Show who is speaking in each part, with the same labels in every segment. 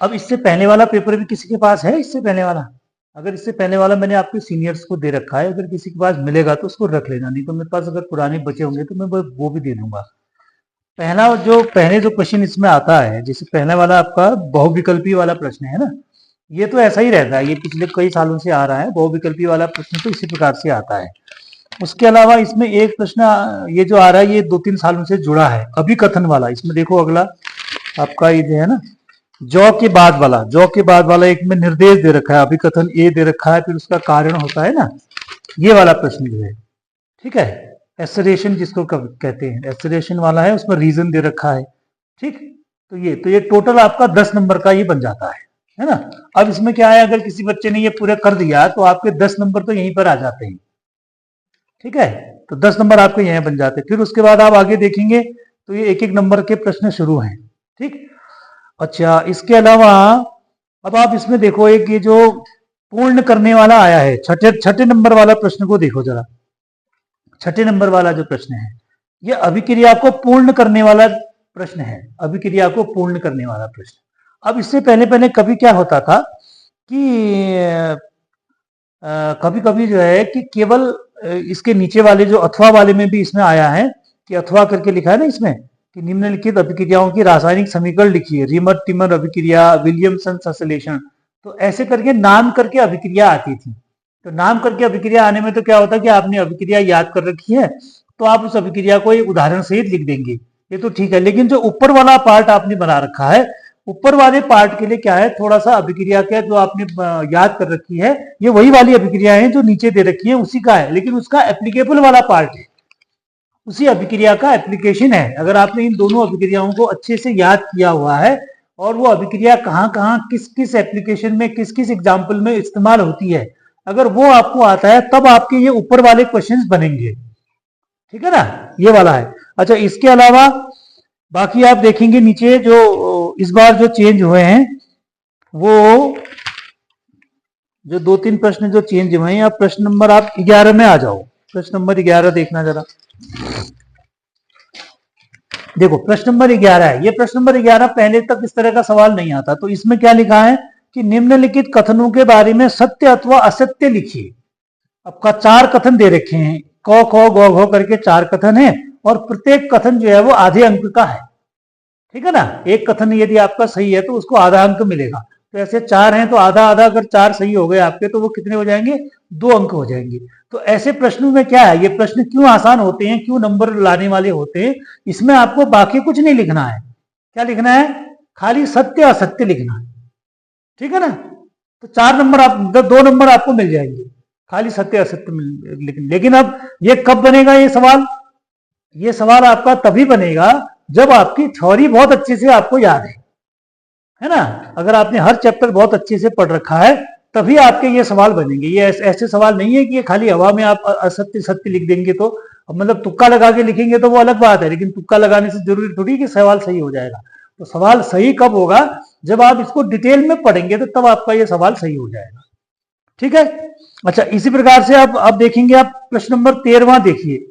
Speaker 1: अब इससे पहले वाला पेपर भी किसी के पास है? इससे पहले वाला, अगर इससे पहले वाला मैंने आपके सीनियर्स को दे रखा है, अगर किसी के पास मिलेगा तो उसको रख लेना, नहीं तो मेरे पास अगर पुराने बचे होंगे तो मैं वो भी दे दूंगा। पहले जो क्वेश्चन इसमें आता है, जैसे पहले वाला आपका बहुविकल्पी वाला प्रश्न है ना, ये तो ऐसा ही रहता है, ये पिछले कई सालों से आ रहा है। बहुविकल्पी वाला प्रश्न तो इसी प्रकार से आता है। उसके अलावा इसमें एक प्रश्न ये जो आ रहा है, ये 2-3 सालों से जुड़ा है, अभिकथन वाला। इसमें देखो अगला आपका ये जो है ना, जौ के बाद वाला एक में निर्देश दे रखा है, अभिकथन ए दे रखा है, फिर उसका कारण होता है ना, ये वाला प्रश्न जो है, ठीक है, एसरेशन जिसको कहते हैं, एसरेशन वाला है, उसमें रीजन दे रखा है, ठीक। तो ये टोटल आपका 10 नंबर का ये बन जाता है ना। अब इसमें क्या है, अगर किसी बच्चे ने ये पूरा कर दिया तो आपके 10 नंबर तो यहीं पर आ जाते हैं, ठीक है। तो 10 नंबर आपके यहां बन जाते हैं। फिर उसके बाद आप आगे देखेंगे तो ये एक एक नंबर के प्रश्न शुरू हैं, ठीक। अच्छा, इसके अलावा अब आप इसमें देखो, एक ये जो पूर्ण करने वाला आया है, छठे नंबर वाला प्रश्न को देखो जरा। छठे नंबर वाला जो प्रश्न है, ये अभिक्रिया को पूर्ण करने वाला प्रश्न है, अभिक्रिया को पूर्ण करने वाला प्रश्न। अब इससे पहले पहले कभी क्या होता था कि कभी कभी जो है कि केवल इसके नीचे वाले जो अथवा वाले में भी इसमें आया है कि अथवा करके लिखा है ना इसमें, कि निम्नलिखित अभिक्रियाओं की रासायनिक समीकरण लिखिए, रिमर टिमर अभिक्रिया, विलियमसन संश्लेषण। तो ऐसे करके नाम करके अभिक्रिया आती थी। तो नाम करके अभिक्रिया आने में तो क्या होता है कि आपने अभिक्रिया याद कर रखी है, तो आप उस अभिक्रिया को एक उदाहरण सहित लिख देंगे, ये तो ठीक है। लेकिन जो ऊपर वाला पार्ट आपने बना रखा है, ऊपर वाले पार्ट के लिए क्या है, थोड़ा सा अभिक्रिया क्या जो आपने याद कर रखी है, ये वही वाली अभिक्रिया है जो नीचे दे रखी है, उसी का है, लेकिन उसका एप्लीकेबल वाला पार्ट है, उसी अभिक्रिया का एप्लीकेशन है। अगर आपने इन दोनों अभिक्रियाओं को अच्छे से याद किया हुआ है, और वो अभिक्रिया कहाँ कहाँ किस किस एप्लीकेशन में किस किस एग्जाम्पल में इस्तेमाल होती है, अगर वो आपको आता है, तब आपके ये ऊपर वाले क्वेश्चंस बनेंगे, ठीक है ना, ये वाला है। अच्छा, इसके अलावा बाकी आप देखेंगे नीचे जो इस बार जो चेंज हुए हैं, वो जो 2-3 प्रश्न जो चेंज हुए हैं, अब प्रश्न नंबर आप 11 में आ जाओ। प्रश्न नंबर 11 देखना जरा। देखो प्रश्न नंबर 11 है, ये प्रश्न नंबर 11 पहले तक इस तरह का सवाल नहीं आता। तो इसमें क्या लिखा है कि निम्नलिखित कथनों के बारे में सत्य अथवा असत्य लिखिए। आपका 4 कथन दे रखे हैं, क ख ग घ करके 4 कथन है, और प्रत्येक कथन जो है वो आधे अंक का है, ठीक है ना। एक कथन यदि आपका सही है तो उसको आधा अंक मिलेगा। तो ऐसे 4 हैं तो आधा आधा, अगर 4 सही हो गए आपके तो वो कितने हो जाएंगे, 2 अंक हो जाएंगे। तो ऐसे प्रश्नों में क्या है, ये प्रश्न क्यों आसान होते हैं, क्यों नंबर लाने वाले होते हैं, इसमें आपको बाकी कुछ नहीं लिखना है। क्या लिखना है, खाली सत्य असत्य लिखना है, ठीक है ना। तो 4 नंबर आप 2 नंबर आपको मिल जाएंगे, खाली सत्य असत्य। लेकिन अब ये कब बनेगा ये सवाल, ये सवाल आपका तभी बनेगा जब आपकी थ्योरी बहुत अच्छे से आपको याद है ना। अगर आपने हर चैप्टर बहुत अच्छे से पढ़ रखा है, तभी आपके ये सवाल बनेंगे। ये ऐसे सवाल नहीं है कि ये खाली हवा में आप असत्य सत्य लिख देंगे, तो मतलब तुक्का लगा के लिखेंगे तो वो अलग बात है, लेकिन तुक्का लगाने से जरूरी थोड़ी कि सवाल सही हो जाएगा। तो सवाल सही कब होगा, जब आप इसको डिटेल में पढ़ेंगे, तो तब आपका ये सवाल सही हो जाएगा, ठीक है। अच्छा, इसी प्रकार से आप देखेंगे, आप प्रश्न नंबर 13वां देखिए।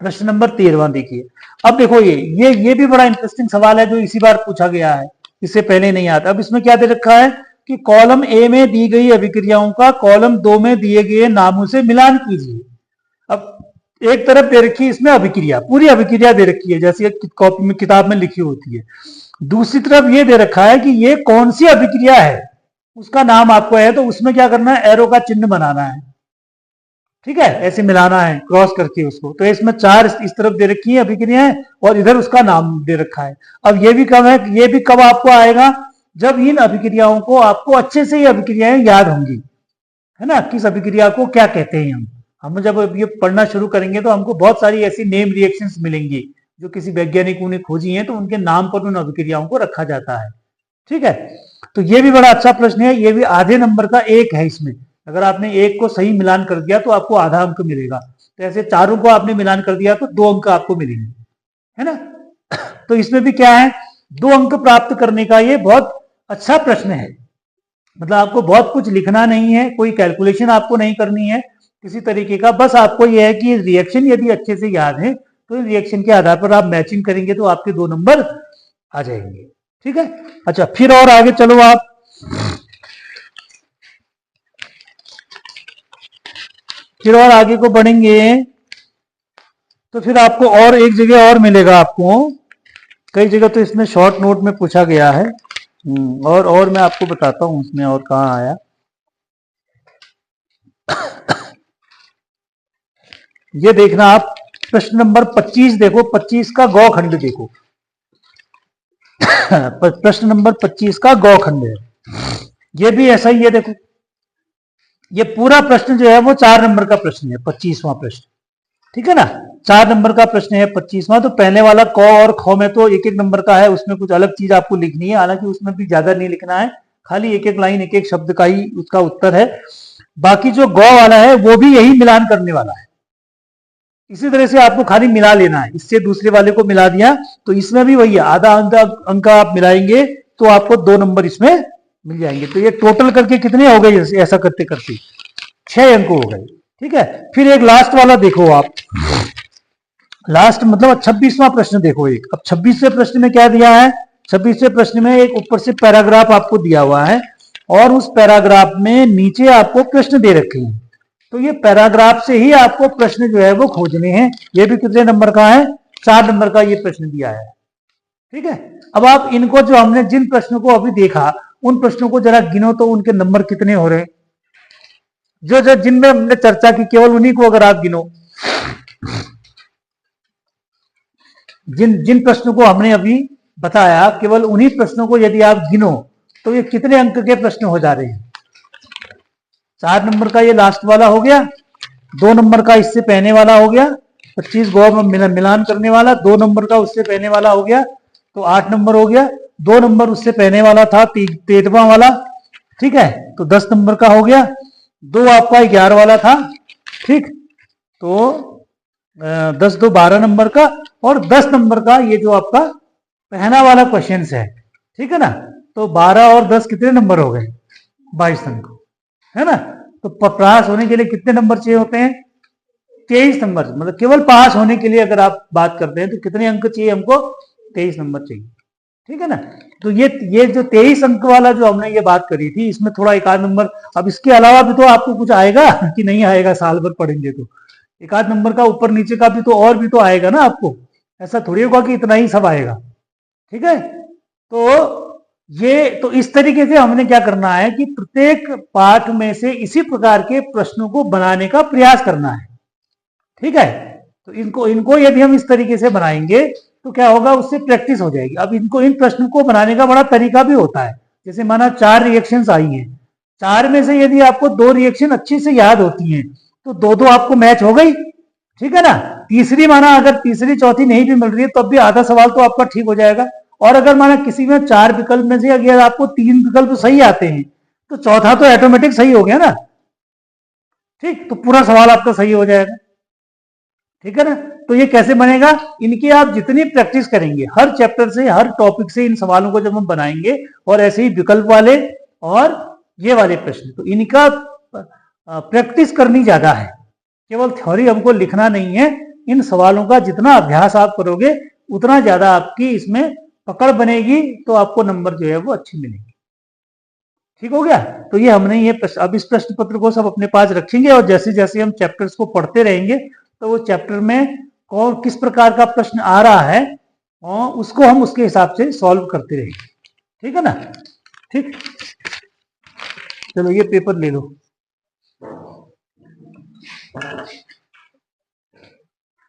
Speaker 1: प्रश्न नंबर 13वां देखिए। अब देखो ये भी बड़ा इंटरेस्टिंग सवाल है जो इसी बार पूछा गया है, इससे पहले नहीं आता। अब इसमें क्या दे रखा है कि कॉलम ए में दी गई अभिक्रियाओं का कॉलम 2 में दिए गए नामों से मिलान कीजिए। अब एक तरफ दे रखी है इसमें अभिक्रिया, पूरी अभिक्रिया दे रखी है जैसे कॉपी में किताब में लिखी होती है। दूसरी तरफ ये दे रखा है कि ये कौन सी अभिक्रिया है, उसका नाम आपको है, तो उसमें क्या करना है, एरो का चिन्ह बनाना है, ठीक है, ऐसे मिलाना है क्रॉस करके उसको। तो इसमें 4 इस तरफ दे रखी है अभिक्रियाएं, और इधर उसका नाम दे रखा है। अब ये भी कब है, ये भी कब आपको आएगा, जब इन अभिक्रियाओं को आपको अच्छे से ये अभिक्रियाएं याद होंगी, है ना, किस अभिक्रिया को क्या कहते हैं। हम जब ये पढ़ना शुरू करेंगे तो हमको बहुत सारी ऐसी नेम रिएक्शंस मिलेंगी जो किसी वैज्ञानिकों ने खोजी हैं, तो उनके नाम पर उन अभिक्रियाओं को रखा जाता है, ठीक है। तो ये भी बड़ा अच्छा प्रश्न है, ये भी आधे नंबर का एक है। इसमें अगर आपने एक को सही मिलान कर दिया तो आपको आधा अंक मिलेगा, तो ऐसे चारों को आपने मिलान कर दिया तो 2 अंक आपको मिलेंगे, है ना। तो इसमें भी क्या है, 2 अंक प्राप्त करने का ये बहुत अच्छा प्रश्न है। मतलब आपको बहुत कुछ लिखना नहीं है, कोई कैलकुलेशन आपको नहीं करनी है किसी तरीके का, बस आपको यह है कि रिएक्शन यदि अच्छे से याद है तो रिएक्शन के आधार पर आप मैचिंग करेंगे तो आपके 2 नंबर आ जाएंगे, ठीक है। अच्छा, फिर और आगे चलो आप, फिर और आगे को बढ़ेंगे तो फिर आपको और एक जगह और मिलेगा आपको, कई जगह तो इसमें शॉर्ट नोट में पूछा गया है। और मैं आपको बताता हूं उसमें और कहाँ आया। ये देखना आप, प्रश्न नंबर 25 देखो, 25 का गौ खंड देखो। प्रश्न नंबर 25 का गौ खंड है, ये भी ऐसा ही है। देखो ये पूरा प्रश्न जो है वो 4 नंबर का प्रश्न है, 25वां प्रश्न, ठीक है ना। 4 नंबर का प्रश्न है 25वां। तो पहले वाला क और ख में तो एक एक नंबर का है, उसमें कुछ अलग चीज आपको लिखनी है, हालांकि उसमें भी ज्यादा नहीं लिखना है, खाली एक एक लाइन एक एक शब्द का ही उसका उत्तर है। बाकी जो गौ वाला है वो भी यही मिलान करने वाला है, इसी तरह से आपको खाली मिला लेना है, इससे दूसरे वाले को मिला दिया तो इसमें भी वही है, आधा अंक आप मिलाएंगे तो आपको 2 नंबर इसमें मिल जाएंगे। तो ये टोटल करके कितने हो गए ऐसा करते करते 6 अंक हो गए, ठीक है। फिर एक लास्ट वाला देखो आप, लास्ट मतलब 26वां प्रश्न देखो एक। अब 26वें प्रश्न में क्या दिया है, 26वें प्रश्न में एक ऊपर से पैराग्राफ आपको दिया हुआ है और उस पैराग्राफ में नीचे आपको प्रश्न दे रखे हैं, तो ये पैराग्राफ से ही आपको प्रश्न जो है वो खोजने हैं। ये भी कितने नंबर का है, 4 नंबर का ये प्रश्न दिया है, ठीक है। अब आप इनको, जो हमने जिन प्रश्नों को अभी देखा उन प्रश्नों को जरा गिनो तो उनके नंबर कितने हो रहे हैं, जो जो जिनमें हमने चर्चा की केवल उन्हीं को अगर आप गिनो, जिन जिन प्रश्नों को हमने अभी बताया केवल उन्हीं प्रश्नों को यदि आप गिनो तो ये कितने अंक के प्रश्न हो जा रहे हैं। 4 नंबर का ये लास्ट वाला हो गया, 2 नंबर का इससे पहले वाला हो गया, 25 गौ में मिलान करने वाला, 2 नंबर का उससे पहले वाला हो गया तो 8 नंबर हो गया, 2 नंबर उससे पहले वाला था 13वां वाला, ठीक है, तो 10 नंबर का हो गया, 2 आपका 11 वाला था, ठीक, तो 10 2 12 नंबर का, और 10 नंबर का ये जो आपका पहला वाला क्वेश्चन है, ठीक है ना। तो 12 और 10 कितने नंबर हो गए, 22 अंक, है ना। तो पास होने के लिए कितने नंबर चाहिए होते हैं, 23 नंबर, मतलब केवल पास होने के लिए अगर आप बात करते हैं तो कितने अंक चाहिए हमको, 23 नंबर चाहिए, ठीक है ना। तो ये जो 23 अंक वाला जो हमने ये बात करी थी, इसमें थोड़ा एक आध नंबर, अब इसके अलावा भी तो आपको कुछ आएगा कि नहीं आएगा, साल भर पढ़ेंगे तो एक आध नंबर का ऊपर नीचे का भी तो और भी तो आएगा ना आपको, ऐसा थोड़ी होगा कि इतना ही सब आएगा, ठीक है। तो ये तो इस तरीके से हमने क्या करना है कि प्रत्येक पाठ में से इसी प्रकार के प्रश्नों को बनाने का प्रयास करना है, ठीक है। तो इनको यदि हम इस तरीके से बनाएंगे तो क्या होगा, उससे प्रैक्टिस हो जाएगी। अब इन प्रश्नों को बनाने का बड़ा तरीका भी होता है, जैसे माना 4 रिएक्शंस आई हैं, 4 में से यदि आपको 2 रिएक्शन अच्छे से याद होती हैं तो 2-2 आपको मैच हो गई, ठीक है ना। तीसरी माना अगर तीसरी चौथी नहीं भी मिल रही है तब भी आधा सवाल तो आपका ठीक हो जाएगा, और अगर माना किसी में 4 विकल्प में से अगर आपको 3 विकल्प सही आते हैं तो चौथा तो ऑटोमेटिक सही हो गया ना, ठीक, तो पूरा सवाल आपका सही हो जाएगा, ठीक है ना। तो ये कैसे बनेगा, इनकी आप जितनी प्रैक्टिस करेंगे हर चैप्टर से हर टॉपिक से इन सवालों को जब हम बनाएंगे, और ऐसे ही विकल्प वाले और ये वाले प्रश्न, तो इनका प्रैक्टिस करनी ज्यादा है, केवल थ्योरी हमको लिखना नहीं है। इन सवालों का जितना अभ्यास आप करोगे उतना ज्यादा आपकी इसमें पकड़ बनेगी, तो आपको नंबर जो है वो अच्छे मिलेंगे, ठीक हो गया। तो ये हमने ये अब इस प्रश्न पत्र को सब अपने पास रखेंगे, और जैसे जैसे हम चैप्टर्स को पढ़ते रहेंगे तो वो चैप्टर में कौन किस प्रकार का प्रश्न आ रहा है और उसको हम उसके हिसाब से सॉल्व करते रहेंगे, ठीक है ना। ठीक, चलो ये पेपर ले लो।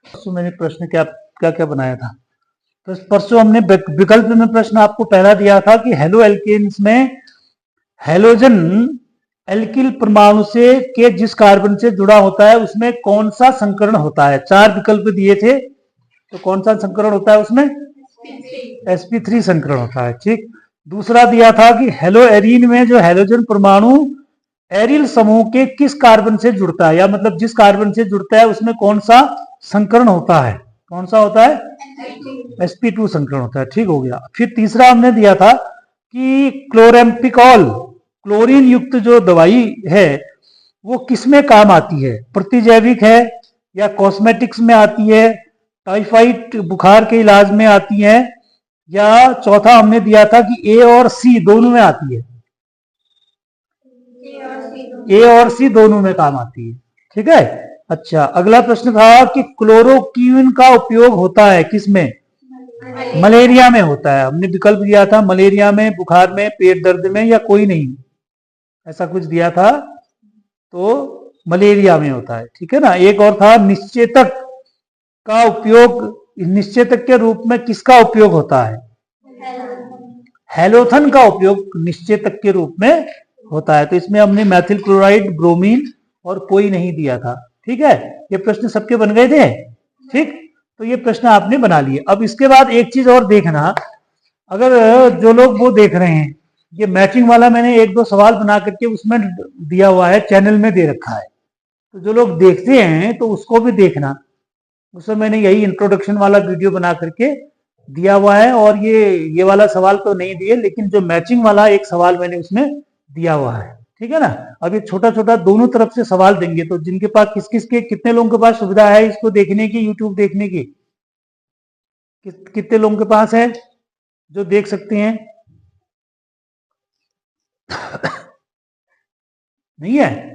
Speaker 1: परसों मैंने प्रश्न क्या क्या क्या बनाया था, तो परसों हमने विकल्प में प्रश्न आपको पहला दिया था कि हेलो एल्केन्स में हेलोजन एल्किल परमाणु से के जिस कार्बन से जुड़ा होता है उसमें कौन सा संकरण होता है। 4 विकल्प दिए थे, तो कौन सा संकरण होता है उसमें, sp3 संकरण होता है, ठीक। दूसरा दिया था कि हेलो एरीन में जो हेलोजन परमाणु एरिल समूह के किस कार्बन से जुड़ता है, या मतलब जिस कार्बन से जुड़ता है उसमें कौन सा संकरण होता है, कौन सा होता है, sp2 संकरण होता है, ठीक हो गया। फिर तीसरा हमने दिया था कि क्लोरेम्पिकॉल क्लोरीन युक्त जो दवाई है वो किसमें काम आती है, प्रतिजैविक है या कॉस्मेटिक्स में आती है, टाइफाइड बुखार के इलाज में आती है, या चौथा हमने दिया था कि ए और सी दोनों में आती है, ए और सी दोनों में काम आती है। ठीक है। अच्छा, अगला प्रश्न था कि क्लोरोक्विन का उपयोग होता है किसमें? मलेरिया में होता है। हमने विकल्प दिया था मलेरिया में, बुखार में, पेट दर्द में, या कोई नहीं, ऐसा कुछ दिया था। तो मलेरिया में होता है। ठीक है ना। एक और था निश्चेतक का उपयोग, निश्चेतक के रूप में किसका उपयोग होता है? हेलोथन का उपयोग निश्चेतक के रूप में होता है। तो इसमें हमने मैथिल क्लोराइड, ब्रोमीन और कोई नहीं दिया था। ठीक है। ये प्रश्न सबके बन गए थे। ठीक, तो ये प्रश्न आपने बना लिए। अब इसके बाद एक चीज और देखना, अगर जो लोग वो देख रहे हैं, ये मैचिंग वाला मैंने एक दो सवाल बना करके उसमें दिया हुआ है, चैनल में दे रखा है, तो जो लोग देखते हैं तो उसको भी देखना। उसमें मैंने यही इंट्रोडक्शन वाला वीडियो बना करके दिया हुआ है, और ये वाला सवाल तो नहीं दिए, लेकिन जो मैचिंग वाला एक सवाल मैंने उसमें दिया हुआ है। ठीक है ना। अब ये छोटा छोटा दोनों तरफ से सवाल देंगे, तो जिनके पास किस किस के कितने लोगों के पास सुविधा है इसको देखने की, यूट्यूब देखने की, कितने लोगों के पास है जो देख सकते हैं? नहीं है?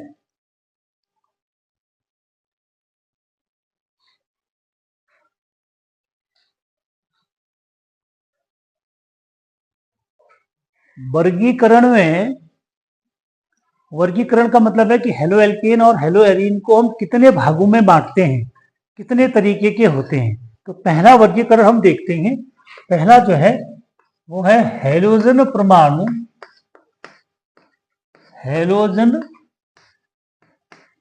Speaker 1: वर्गीकरण में, वर्गीकरण का मतलब है कि हेलो एल्केन और हेलो एरीन को हम कितने भागों में बांटते हैं, कितने तरीके के होते हैं। तो पहला वर्गीकरण हम देखते हैं। पहला जो है वो है हेलोजन परमाणु, हेलोजन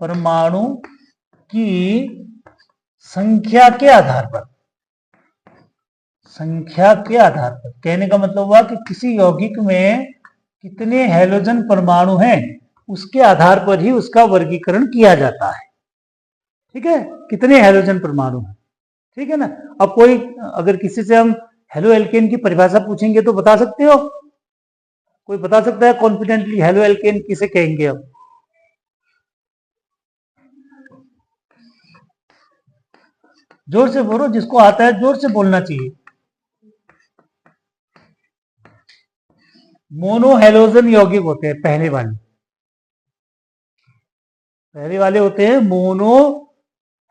Speaker 1: परमाणु की संख्या के आधार पर, संख्या के आधार पर, कहने का मतलब हुआ कि किसी यौगिक में कितने हेलोजन परमाणु हैं उसके आधार पर ही उसका वर्गीकरण किया जाता है। ठीक है, कितने हेलोजन परमाणु हैं। ठीक है ना। अब कोई, अगर किसी से हम हेलो एल्केन की परिभाषा पूछेंगे तो बता सकते हो? कोई बता सकता है कॉन्फिडेंटली हेलो एल्केन किसे कहेंगे हम? जोर से बोलो, जिसको आता है जोर से बोलना चाहिए। मोनो हेलोजन यौगिक होते हैं पहले वाले, पहले वाले होते हैं मोनो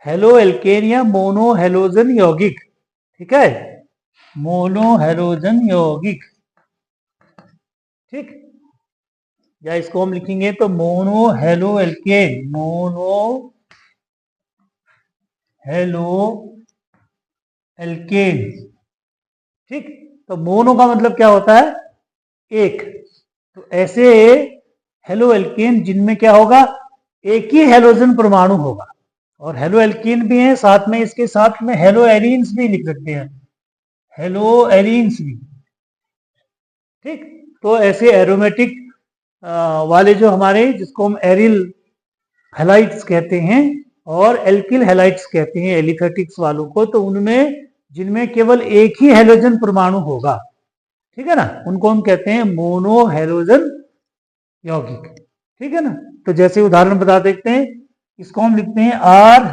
Speaker 1: हेलो एल्केन या मोनो हेलोजन यौगिक। ठीक है, मोनो हेलोजन यौगिक। ठीक, या इसको हम लिखेंगे तो mono halo alkane, mono halo alkane. ठीक, तो मोनो का मतलब क्या होता है? एक। तो ऐसे हेलो एल्केन जिनमें क्या होगा? एक ही हेलोजन परमाणु होगा। और हेलो एल्केन भी है, साथ में इसके साथ में हेलो एरीन्स भी लिख सकते हैं, हेलो एरीन्स भी। ठीक, तो ऐसे एरोमेटिक वाले जो हमारे, जिसको हम एरिल हेलाइट्स कहते हैं और एल्किल हेलाइट्स कहते हैं एलिफेटिक्स वालों को, तो उनमें जिनमें केवल एक ही हेलोजन परमाणु होगा, ठीक है ना, उनको हम कहते हैं मोनो हेलोजन यौगिक। ठीक है ना। तो जैसे उदाहरण बता देखते हैं, इसको हम लिखते हैं आर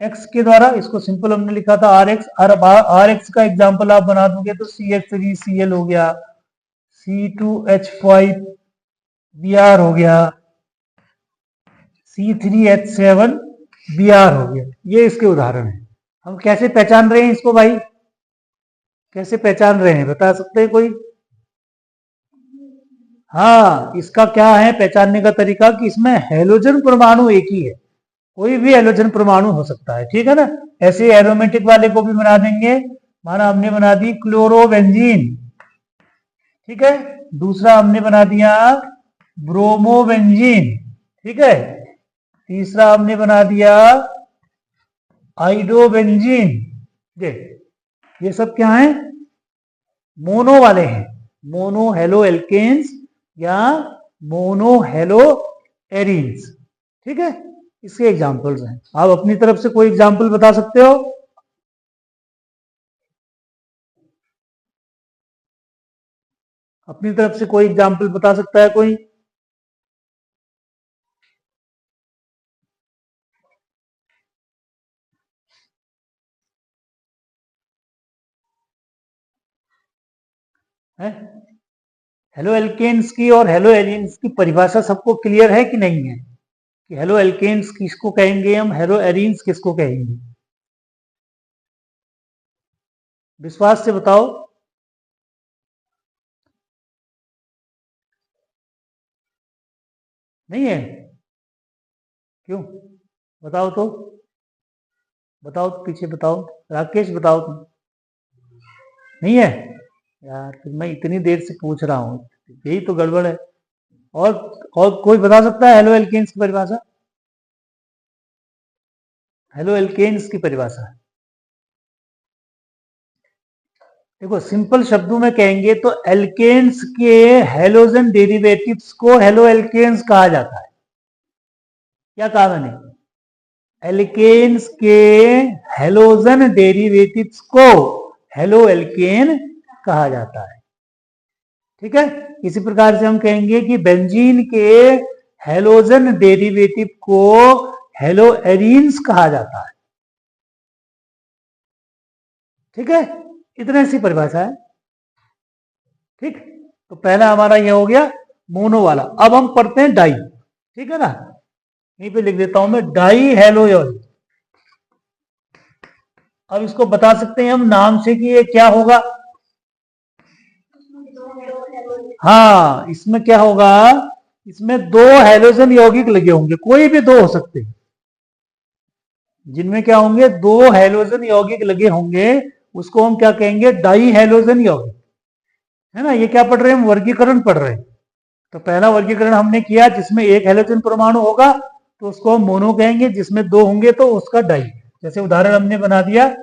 Speaker 1: एक्स के द्वारा, इसको सिंपल हमने लिखा था आर एक्स। आर एक्स का एग्जाम्पल आप बना दोगे तो C H three C L हो गया, C2H5 Br हो गया, C3H7 Br हो गया। ये इसके उदाहरण है। हम कैसे पहचान रहे हैं इसको भाई? कैसे पहचान रहे हैं, बता सकते हैं कोई? हाँ, इसका क्या है पहचानने का तरीका कि इसमें हेलोजन परमाणु एक ही है, कोई भी हेलोजन परमाणु हो सकता है। ठीक है ना। ऐसे एरोमेटिक वाले को भी बना देंगे। माना हमने बना दी क्लोरोबेंजीन, ठीक है, दूसरा हमने बना दिया ब्रोमोबेंजीन, ठीक है, तीसरा हमने बना दिया आइडोबेंजीन। ये सब क्या है? मोनो वाले हैं, मोनो हेलो एल्केन्स या मोनो हेलो एरीन्स। ठीक है, इसके एग्जांपल्स हैं। आप अपनी तरफ से कोई एग्जांपल बता सकते हो? अपनी तरफ से कोई एग्जांपल बता सकता है कोई? है। हेलो एल्केन्स की और हेलो एरिन्स की परिभाषा सबको क्लियर है कि नहीं है, कि हेलो एल्केन्स किसको कहेंगे हम, हेलो एरिन्स किसको कहेंगे? विश्वास से बताओ। नहीं है? क्यों? बताओ तो, बताओ तो, पीछे बताओ। राकेश बताओ तुम। नहीं है यार, फिर मैं इतनी देर से पूछ रहा हूं, यही तो गड़बड़ है। और और कोई बता सकता है हेलो एल्केन्स की परिभाषा? हेलो एल्केन्स की परिभाषा देखो, सिंपल शब्दों में कहेंगे तो एल्केन्स के हेलोजन डेरिवेटिव्स को हेलो एल्केन्स कहा जाता है। क्या कहा मैंने? एल्केन्स के हेलोजन डेरिवेटिव्स को हेलो एल्केन कहा जाता है। ठीक है। इसी प्रकार से हम कहेंगे कि बेंजीन के हेलोजन डेरिवेटिव को हेलो एरीन्स कहा जाता है। ठीक है, इतने सी परिभाषा है। ठीक, तो पहला हमारा ये हो गया मोनो वाला। अब हम पढ़ते हैं डाई। ठीक है ना, यहीं पे लिख देता हूं मैं, डाई हेलोजन। अब इसको बता सकते हैं हम नाम से कि ये क्या होगा। हाँ, इसमें क्या होगा, इसमें दो हेलोजन यौगिक लगे होंगे, कोई भी दो हो सकते हैं, जिनमें क्या होंगे, दो हेलोजन यौगिक लगे होंगे, उसको हम क्या कहेंगे, डाई हेलोजन यौगिक। है ना, ये क्या पढ़ रहे हैं हम, वर्गीकरण पढ़ रहे हैं। तो पहला वर्गीकरण हमने किया, जिसमें एक हेलोजन परमाणु होगा तो उसको हम मोनो कहेंगे, जिसमें दो होंगे तो उसका डाई। जैसे उदाहरण हमने बना दिया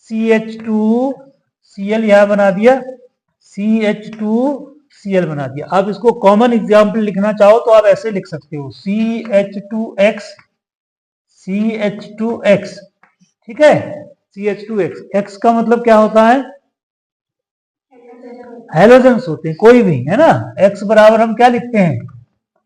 Speaker 1: CH2Cl, यहां बना दिया CH2Cl बना दिया। अब इसको कॉमन एग्जाम्पल लिखना चाहो तो आप ऐसे लिख सकते हो, CH2X। ठीक है, CH2X, X का मतलब क्या होता है, हेलोजन्स होते हैं कोई भी, है ना। X बराबर हम क्या लिखते हैं,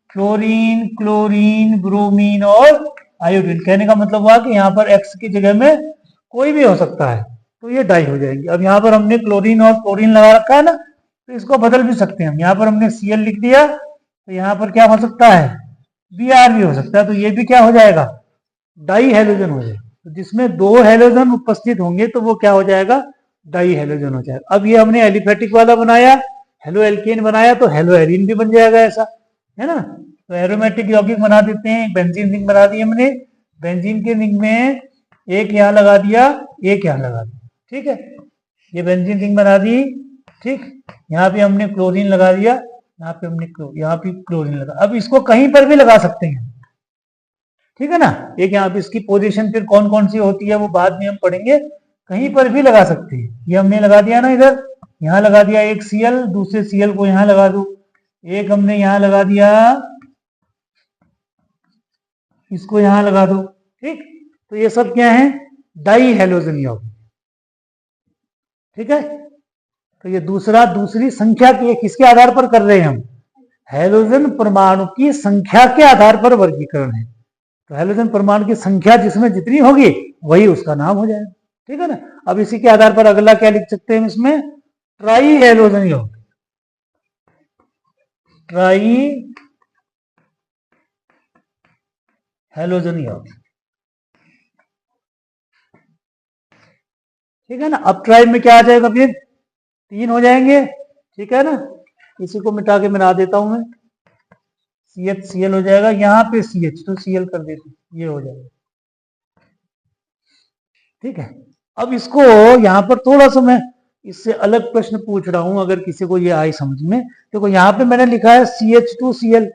Speaker 1: क्लोरीन, क्लोरीन, ब्रोमीन और आयोडीन। कहने का मतलब हुआ कि यहाँ पर X की जगह में कोई भी हो सकता है, तो ये डाई हो जाएंगे। अब यहाँ पर हमने क्लोरीन और क्लोरीन लगा रखा है ना, तो इसको बदल भी सकते हैं हम। यहाँ पर हमने Cl लिख दिया, तो यहाँ पर क्या हो सकता है, Br भी हो सकता है, तो ये भी क्या हो जाएगा, डाई हेलोजन हो जाएगा। तो जिसमें दो हेलोजन उपस्थित होंगे तो वो क्या हो जाएगा, डाई हेलोजन हो जाएगा। अब ये हमने एलिफेटिक वाला बनाया, हेलो एल्केन बनाया, तो हेलो एरीन भी बन जाएगा ऐसा, है ना। तो एरोमेटिक यौगिक बना देते हैं, बेंजीन रिंग बना दी हमने, बेंजीन के रिंग में एक यहाँ लगा दिया, एक यहाँ लगा दिया। ठीक है, ये बेंजीन रिंग बना दी। ठीक, यहाँ पे हमने क्लोरीन लगा दिया, यहाँ पे हमने यहाँ पे क्लोरीन लगा। अब इसको कहीं पर भी लगा सकते हैं, ठीक है ना। एक यहाँ पे इसकी पोजीशन फिर कौन कौन सी होती है वो बाद में हम पढ़ेंगे, कहीं पर भी लगा सकते हैं। ये हमने लगा दिया ना, इधर यहाँ लगा दिया एक Cl, दूसरे Cl को यहाँ लगा दो, एक हमने यहाँ लगा दिया, इसको यहाँ लगा दो। ठीक, तो ये सब क्या है, डाई हेलोजन यौगिक। ठीक है, तो ये दूसरी संख्या की, किसके आधार पर कर रहे हैं हम, हेलोजन परमाणु की संख्या के आधार पर वर्गीकरण है। तो हेलोजन परमाणु की संख्या जिसमें जितनी होगी वही उसका नाम हो जाएगा। ठीक है ना। अब इसी के आधार पर अगला क्या लिख सकते हैं हम इसमें, ट्राई हेलोजन यौगिक। ट्राई हेलोजन यौगिक। ठीक है ना। अब ट्राई में क्या आ जाएगा, फिर तीन हो जाएंगे। ठीक है ना, इसी को मिटा के मिला देता हूं मैं, CHCl हो जाएगा, यहाँ पे CH तो Cl कर देते, ये हो जाएगा। ठीक है, अब इसको यहाँ पर थोड़ा सा मैं इससे अलग प्रश्न पूछ रहा हूं, अगर किसी को ये आए समझ में। देखो यहाँ पे मैंने लिखा है CH2Cl,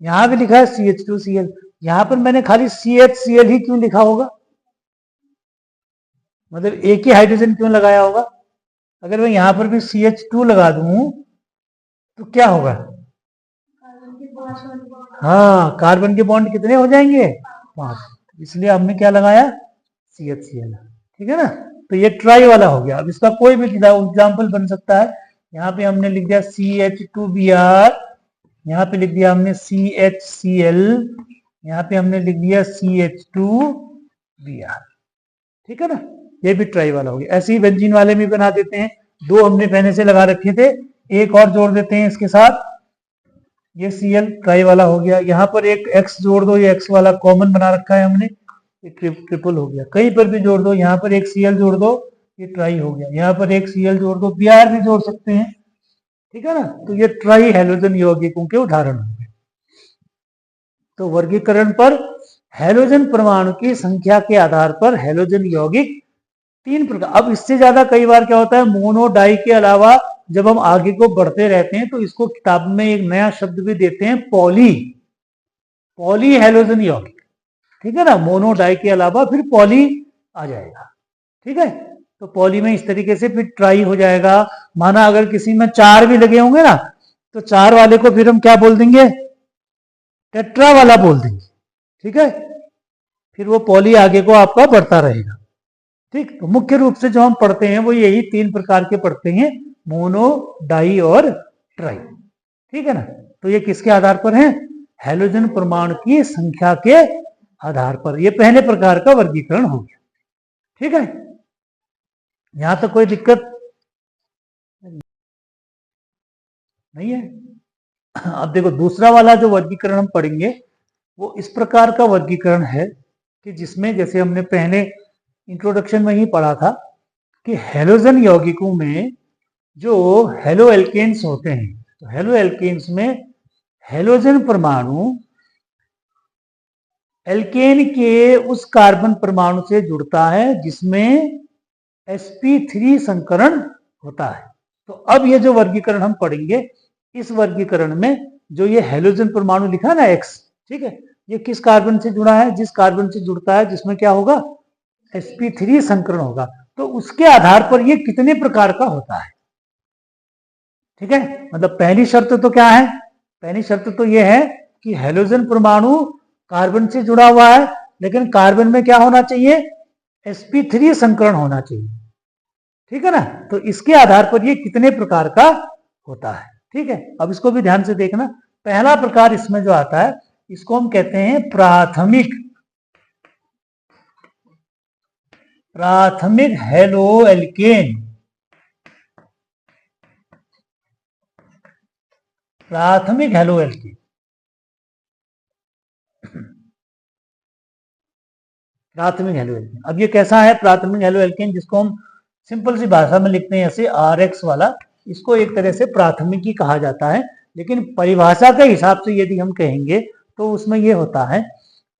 Speaker 1: यहाँ भी लिखा है CH2Cl, यहाँ पर मैंने खाली CHCl ही क्यों लिखा होगा, मतलब एक ही हाइड्रोजन क्यों लगाया होगा। अगर मैं यहाँ पर भी CH2 लगा दूं तो क्या होगा, हाँ, कार्बन के बॉन्ड कितने हो जाएंगे, 5, इसलिए हमने क्या लगाया, CHCl। ठीक है ना, तो ये ट्राई वाला हो गया। अब इसका कोई भी एग्जाम्पल बन सकता है। यहाँ पे हमने लिख दिया CH2Br, यहाँ पे लिख दिया हमने CHCl, यहाँ पे हमने लिख दिया CH2Br। ठीक है ना, ये भी ट्राई वाला हो गया। ऐसे ही बेंजीन वाले भी बना देते हैं, दो हमने पहले से लगा रखे थे, एक और जोड़ देते हैं इसके साथ, ये Cl ट्राई वाला हो गया। यहाँ पर एक X जोड़ दो, ये X वाला कॉमन बना रखा है हमने, ये ट्रिपल हो गया। कहीं पर भी जोड़ दो, यहाँ पर एक Cl जोड़ दो, ये ट्राई हो गया। यहाँ पर एक Cl जोड़ दो, Br भी जोड़ सकते हैं, ठीक है ना। तो ये ट्राई हैलोजन यौगिकों के उदाहरण होंगे। तो वर्गीकरण पर हैलोजन परमाणु की संख्या के आधार पर हैलोजन यौगिक 3 प्रकार। अब इससे ज्यादा कई बार क्या होता है, मोनो डाई के अलावा जब हम आगे को बढ़ते रहते हैं तो इसको किताब में एक नया शब्द भी देते हैं, पॉली हैलोजन यौगिक, ठीक है ना। मोनो डाई के अलावा फिर पॉली आ जाएगा, ठीक है। तो पॉली में इस तरीके से फिर ट्राई हो जाएगा। माना अगर किसी में 4 भी लगे होंगे ना, तो 4 वाले को फिर हम क्या बोल देंगे, टेट्रा वाला बोल देंगे, ठीक है। फिर वो पॉली आगे को आपका बढ़ता रहेगा, ठीक। तो मुख्य रूप से जो हम पढ़ते हैं वो यही 3 प्रकार के पढ़ते हैं, मोनो, डाई और ट्राई, ठीक है ना। तो ये किसके आधार पर है, हैलोजन परमाणु की संख्या के आधार पर। ये पहले प्रकार का वर्गीकरण हो गया, ठीक है। यहां तक कोई दिक्कत नहीं है। अब देखो दूसरा वाला जो वर्गीकरण हम पढ़ेंगे वो इस प्रकार का वर्गीकरण है कि जिसमें, जैसे हमने पहले इंट्रोडक्शन में ही पढ़ा था, कि हैलोजन यौगिकों में जो हेलो एल्केन्स होते हैं, तो हेलो एल्केन्स में हैलोजन परमाणु एल्केन के उस कार्बन परमाणु से जुड़ता है जिसमें sp3 संकरण होता है। तो अब ये जो वर्गीकरण हम पढ़ेंगे, इस वर्गीकरण में जो ये हैलोजन परमाणु लिखा है ना X, ठीक है, ये किस कार्बन से जुड़ा है, जिस कार्बन से जुड़ता है जिसमें क्या होगा, sp3 संकरण होगा। तो उसके आधार पर ये कितने प्रकार का होता है, ठीक है। मतलब पहली शर्त तो क्या है, पहली शर्त तो ये है कि हैलोजन परमाणु कार्बन से जुड़ा हुआ है, लेकिन कार्बन में क्या होना चाहिए, sp3 संकरण होना चाहिए, ठीक है ना। तो इसके आधार पर ये कितने प्रकार का होता है, ठीक है। अब इसको भी ध्यान से देखना। पहला प्रकार इसमें जो आता है इसको हम कहते हैं प्राथमिक हेलो एल्केन। प्राथमिक हेलो एल्केन, प्राथमिक हेलो एल्केन। अब ये कैसा है प्राथमिक हेलो एल्केन, जिसको हम सिंपल सी भाषा में लिखते हैं ऐसे RX वाला, इसको एक तरह से प्राथमिक ही कहा जाता है। लेकिन परिभाषा के हिसाब से यदि हम कहेंगे तो उसमें यह होता है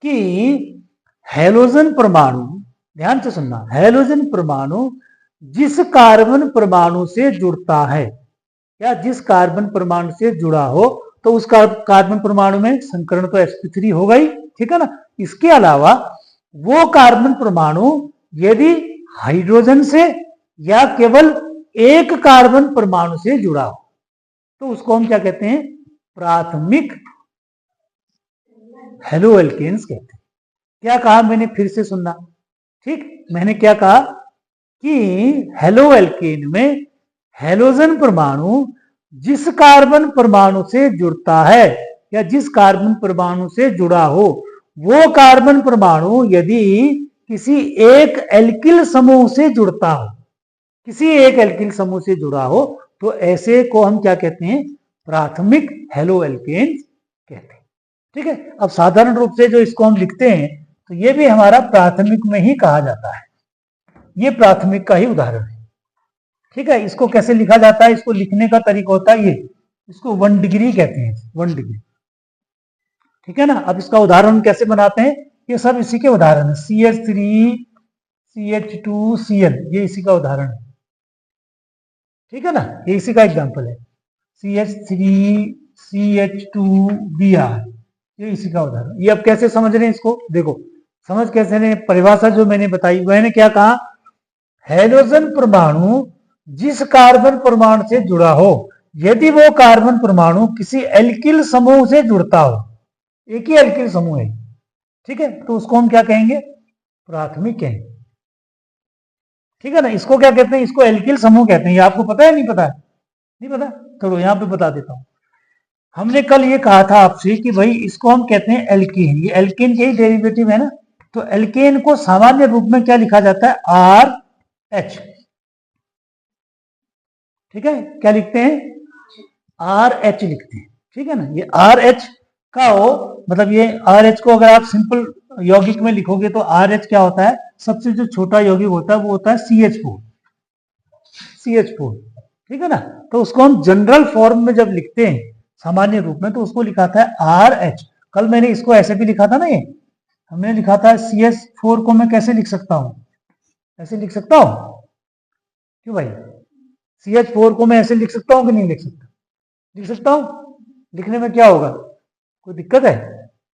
Speaker 1: कि हैलोजन परमाणु, ध्यान से सुनना, हैलोजन परमाणु जिस कार्बन परमाणु से जुड़ता है या जिस कार्बन परमाणु से जुड़ा हो, तो उस कार्बन परमाणु में संकरण तो sp3 होगा ही, ठीक है ना। इसके अलावा वो कार्बन परमाणु यदि हाइड्रोजन से या केवल एक कार्बन परमाणु से जुड़ा हो, तो उसको हम क्या कहते हैं, प्राथमिक हेलो एल्केन्स कहते हैं। क्या कहा मैंने, फिर से सुनना, ठीक। मैंने क्या कहा कि हेलो एल्केन में हैलोजन परमाणु जिस कार्बन परमाणु से जुड़ता है या जिस कार्बन परमाणु से जुड़ा हो, वो कार्बन परमाणु यदि किसी एक एल्किल समूह से जुड़ता हो, किसी एक एल्किल समूह से जुड़ा हो, तो ऐसे को हम क्या कहते हैं, प्राथमिक हेलो एल्केन कहते हैं, ठीक है। अब साधारण रूप से जो इसको हम लिखते हैं तो ये भी हमारा प्राथमिक में ही कहा जाता है, ये प्राथमिक का ही उदाहरण है, ठीक है। इसको कैसे लिखा जाता है, इसको लिखने का तरीका होता है ये, इसको 1 डिग्री कहते हैं, 1 डिग्री, ठीक है ना। अब इसका उदाहरण कैसे बनाते हैं, ये सब इसी के उदाहरण है, CH3 CH2 Cl, ये इसी का उदाहरण है, ठीक है ना, ये इसी का एग्जाम्पल है। CH3 CH2 Br, ये इसी का उदाहरण। ये अब कैसे समझ रहे हैं इसको, देखो समझ कैसे रहे, परिभाषा जो मैंने बताई, मैंने क्या कहा, हैलोजन परमाणु जिस कार्बन परमाणु से जुड़ा हो, यदि वो कार्बन परमाणु किसी एल्किल समूह से जुड़ता हो, एक ही एल्किल समूह है, ठीक है, तो उसको हम क्या कहेंगे, प्राथमिक कहेंगे, ठीक है ना। इसको क्या कहते हैं, इसको एल्किल समूह कहते हैं। ये आपको पता है, नहीं पता है, नहीं पता, चलो यहां पे बता देता हूं। हमने कल ये कहा था आपसे कि भाई इसको हम कहते हैं एल्कीन, ये एल्केन के ही डेरिवेटिव है ना। तो एल्केन को सामान्य रूप में क्या लिखा जाता है, RH, ठीक है। क्या लिखते हैं, आर एच लिखते हैं, ठीक है ना। ये आर एच का हो, मतलब ये आर एच को अगर आप सिंपल यौगिक में लिखोगे तो आर एच क्या होता है, सबसे जो छोटा यौगिक होता है वो होता है CH4, CH4, ठीक है ना। तो उसको हम जनरल फॉर्म में जब लिखते हैं सामान्य रूप में तो उसको लिखाता है आर एच। कल मैंने इसको ऐसे भी लिखा था ना, ये हमने लिखा था CH4 को मैं कैसे लिख सकता हूं, ऐसे लिख सकता हूं क्यों भाई, CH4 को मैं ऐसे लिख सकता हूं कि नहीं लिख सकता, लिख सकता हूं। लिखने में क्या होगा, कोई दिक्कत है,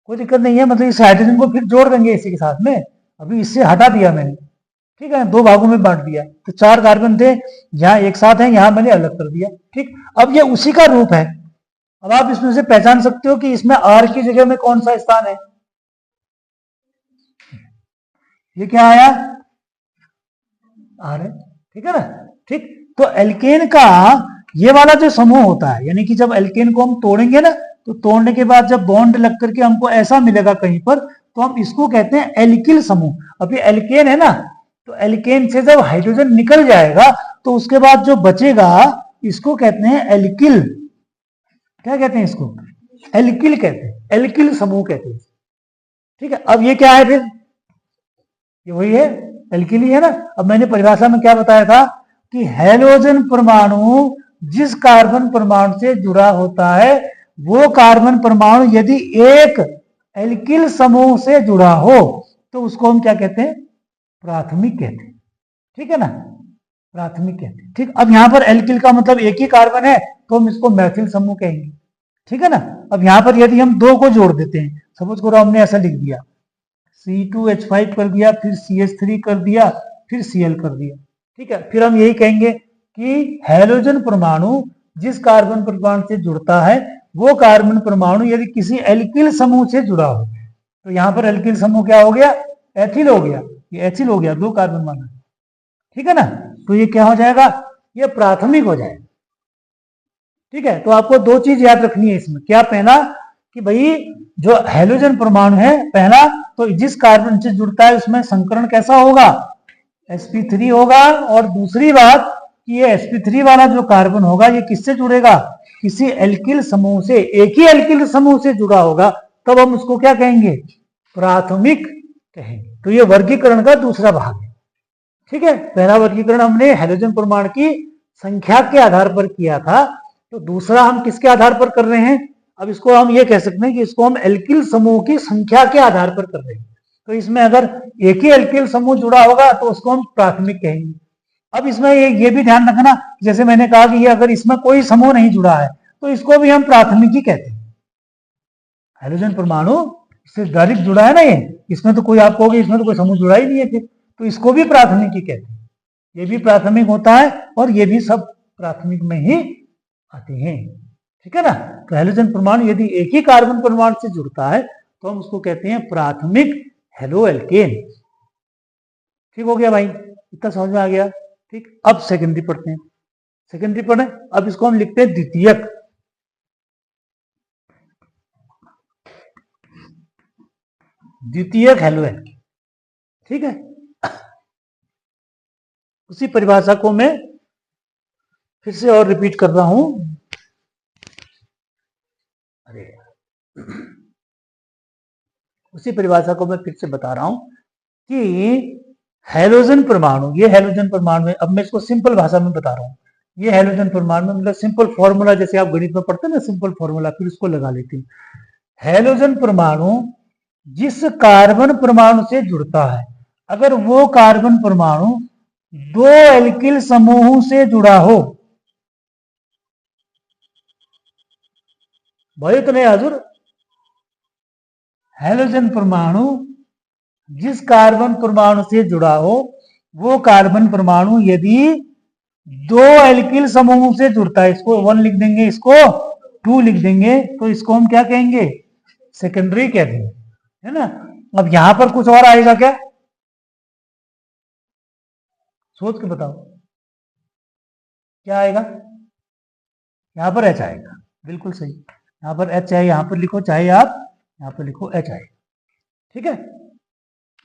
Speaker 1: कोई दिक्कत नहीं है, मतलब इस हाइड्रोजन को फिर जोड़ देंगे इसी के साथ में, अभी इससे हटा दिया मैंने, ठीक है, दो भागों में बांट दिया, तो 4 कार्बन थे, यहाँ एक साथ है, यहाँ मैंने अलग कर दिया, ठीक। अब ये उसी का रूप है। अब आप इसमें से पहचान सकते हो कि इसमें आर की जगह में कौन सा स्थान है, ये क्या आया, आर है, ठीक है ना, ठीक। तो एल्केन का ये वाला जो समूह होता है, यानी कि जब एल्केन को हम तोड़ेंगे ना, तो तोड़ने के बाद जब बॉन्ड लग करके हमको ऐसा मिलेगा कहीं पर, तो हम इसको कहते हैं एल्किल समूह। अभी एल्केन है ना, तो एल्केन से जब हाइड्रोजन निकल जाएगा तो उसके बाद जो बचेगा इसको कहते हैं एल्किल। क्या कहते हैं इसको, एल्किल कहते हैं, एल्किल समूह कहते हैं, ठीक है। अब ये क्या है फिर, ये वही है, एल्किल ही है ना। अब मैंने परिभाषा में क्या बताया था कि हैलोजन परमाणु जिस कार्बन परमाणु से जुड़ा होता है वो कार्बन परमाणु यदि एक एल्किल समूह से जुड़ा हो तो उसको हम क्या कहते हैं, प्राथमिक कहते हैं, ठीक है ना, प्राथमिक कहते हैं, ठीक। अब यहां पर एल्किल का मतलब एक ही कार्बन है तो हम इसको मैथिल समूह कहेंगे, ठीक है ना। अब यहां पर यदि हम दो को जोड़ देते हैं, सपोज करो हमने ऐसा लिख दिया C2H5 कर दिया, फिर CH3 कर दिया, फिर Cl कर दिया, ठीक है। फिर हम यही कहेंगे कि हैलोजन परमाणु जिस कार्बन परमाणु से जुड़ता है वो कार्बन परमाणु यदि किसी एल्किल समूह से जुड़ा हो, तो यहां पर एल्किल समूह क्या हो गया, एथिल हो गया, ये एथिल हो गया, 2 कार्बन माना, ठीक है ना। तो ये क्या हो जाएगा, ये प्राथमिक हो जाएगा, ठीक है। तो आपको 2 चीज याद रखनी है इसमें, क्या, पहला कि भाई जो हैलोजन परमाणु है पहला, तो जिस कार्बन से जुड़ता है उसमें संकरण कैसा होगा, sp3 होगा, और दूसरी बात कि ये sp3 वाला जो कार्बन होगा ये किससे जुड़ेगा, किसी एल्किल समूह से, एक ही एल्किल समूह से जुड़ा होगा, तब हम उसको क्या कहेंगे, प्राथमिक कहेंगे। तो ये वर्गीकरण का दूसरा भाग है, ठीक है। पहला वर्गीकरण हमने हैलोजन परमाणु की संख्या के आधार पर किया था, तो दूसरा हम किसके आधार पर कर रहे हैं, अब इसको हम ये कह सकते हैं कि इसको हम एल्किल समूह की संख्या के आधार पर कर रहे हैं। तो इसमें अगर एक ही एल्किल समूह जुड़ा होगा तो उसको हम प्राथमिक कहेंगे। अब इसमें ये भी ध्यान रखना, जैसे मैंने कहा कि ये अगर इसमें कोई समूह नहीं जुड़ा है तो इसको भी हम प्राथमिक ही कहते हैं। हाइड्रोजन परमाणु इससे डायरेक्ट जुड़ा है ना, ये इसमें तो कोई, आप कहोगे इसमें तो कोई समूह जुड़ा ही नहीं है फिर, तो इसको भी प्राथमिक ही कहते हैं। ये भी प्राथमिक होता है और ये भी सब प्राथमिक में ही आते हैं, ठीक है ना। तो हैलोजन परमाणु यदि एक ही कार्बन परमाणु से जुड़ता है तो हम उसको कहते हैं प्राथमिक हेलो एल्केन। ठीक हो गया भाई, इतना समझ में आ गया, ठीक। अब सेकेंडरी पढ़ते हैं, सेकेंडरी पढ़े, अब इसको हम लिखते हैं द्वितीयक। द्वितीयक हेलो एल्केन, ठीक है। उसी परिभाषा को मैं फिर से और रिपीट कर रहा हूं, अरे उसी परिभाषा को मैं फिर से बता रहा हूं कि हैलोजन परमाणु, ये हैलोजन परमाणु है, अब मैं इसको सिंपल भाषा में बता रहा हूं। ये हैलोजन परमाणु में मतलब सिंपल फॉर्मूला, जैसे आप गणित में पढ़ते हैं ना सिंपल फॉर्मूला, फिर उसको लगा लेते हैं। हैलोजन परमाणु जिस कार्बन परमाणु से जुड़ता है, अगर वो कार्बन परमाणु 2 एल्किल समूहों से जुड़ा हो, भाई तो नहीं हाजुर, हैलोजन परमाणु जिस कार्बन परमाणु से जुड़ा हो वो कार्बन परमाणु यदि 2 एल्किल समूहों से जुड़ता है, इसको 1 लिख देंगे, इसको 2 लिख देंगे, तो इसको हम क्या कहेंगे, सेकेंडरी कहते हैं, है ना। अब यहां पर कुछ और आएगा क्या, सोच के बताओ क्या आएगा, यहां पर H आएगा, बिल्कुल सही, यहां पर H है, यहां पर लिखो, चाहे आप यहां पर लिखो H आएगा, ठीक है।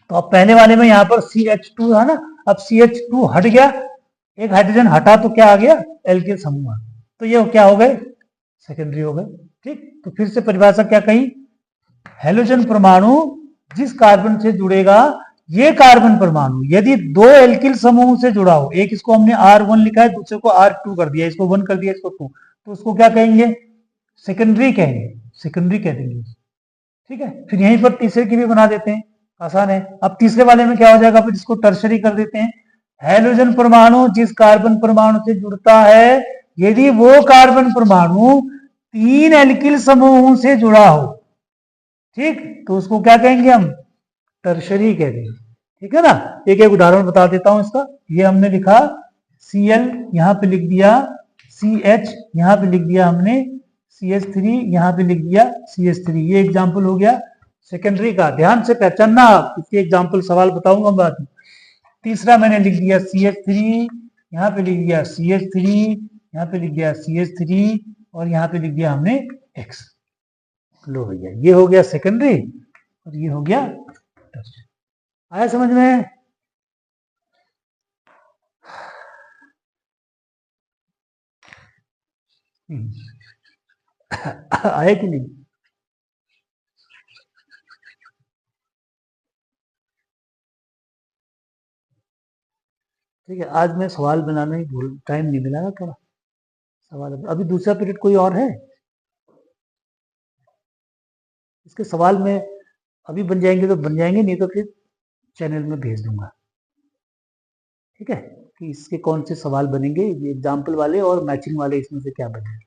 Speaker 1: तो अब पहले वाले में यहां पर CH2 है ना, अब CH2 हट गया, एक हाइड्रोजन हटा तो क्या आ गया, एल्किल समूह। तो ये क्या हो गए, सेकेंडरी हो गए। ठीक, तो फिर से परिभाषा क्या कही, हेलोजन परमाणु जिस कार्बन से जुड़ेगा, ये कार्बन परमाणु यदि दो एल्किल समूह से जुड़ा हो, एक इसको हमने R1 लिखा है, दूसरे को R2 कर दिया, इसको 1 कर दिया, इसको 2, तो उसको क्या कहेंगे, सेकेंडरी कहेंगे, सेकेंडरी कह देंगे। ठीक है, फिर यहीं पर तीसरे की भी बना देते हैं, आसान है। अब तीसरे वाले में क्या हो जाएगा, फिर इसको टर्शरी कर देते हैं। हेलोजन परमाणु जिस कार्बन परमाणु से जुड़ता है, यदि वो कार्बन परमाणु 3 एल्किल समूहों से जुड़ा हो, ठीक, तो उसको क्या कहेंगे हम, टर्शरी कह देंगे। ठीक है ना, एक एक उदाहरण बता देता हूं इसका। ये हमने लिखा Cl, यहां पे लिख दिया CH, यहां पे लिख दिया हमने CH3, यहां पे लिख दिया CH3। ये एग्जाम्पल हो गया सेकेंडरी का, ध्यान से पहचानना आप, इसके एग्जाम्पल सवाल बताऊंगा बाद में। तीसरा मैंने लिख दिया CH3, यहां पे लिख दिया CH3, यहां पे लिख दिया CH3, और यहां पे लिख दिया हमने X। लो भैया, ये हो गया सेकेंडरी और ये हो गया टर्शरी। आया समझ में? आया कि नहीं? ठीक है, आज मैं सवाल बनाने ही भूल, टाइम नहीं मिला ना थोड़ा सवाल। अभी दूसरा पीरियड कोई और है, इसके सवाल में अभी बन जाएंगे तो बन जाएंगे, नहीं तो फिर चैनल में भेज दूंगा। ठीक है, कि इसके कौन से सवाल बनेंगे, ये एग्जाम्पल वाले और मैचिंग वाले, इसमें से क्या बनेगा।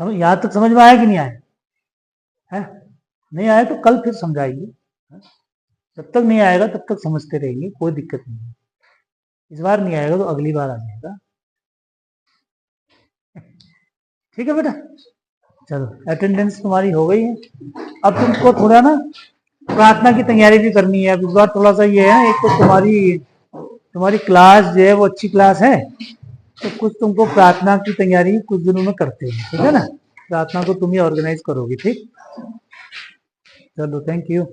Speaker 1: समझ, यहां तक समझ में आया कि नहीं आया है? नहीं आया तो कल फिर समझाएंगे, जब तक नहीं आएगा तब तक समझते रहेंगे, कोई दिक्कत नहीं है। इस बार नहीं आएगा तो अगली बार आ जाएगा। ठीक है बेटा, चलो अटेंडेंस तुम्हारी हो गई है। अब तुमको थोड़ा ना प्रार्थना की तैयारी भी करनी है। अब इस बार थोड़ा सा ये है, एक तो तुम्हारी क्लास जो है वो अच्छी क्लास है, तो कुछ तुमको प्रार्थना की तैयारी कुछ दिनों में करते हैं, ठीक है ना। प्रार्थना को तुम ही ऑर्गेनाइज करोगे, ठीक। चलो, थैंक यू।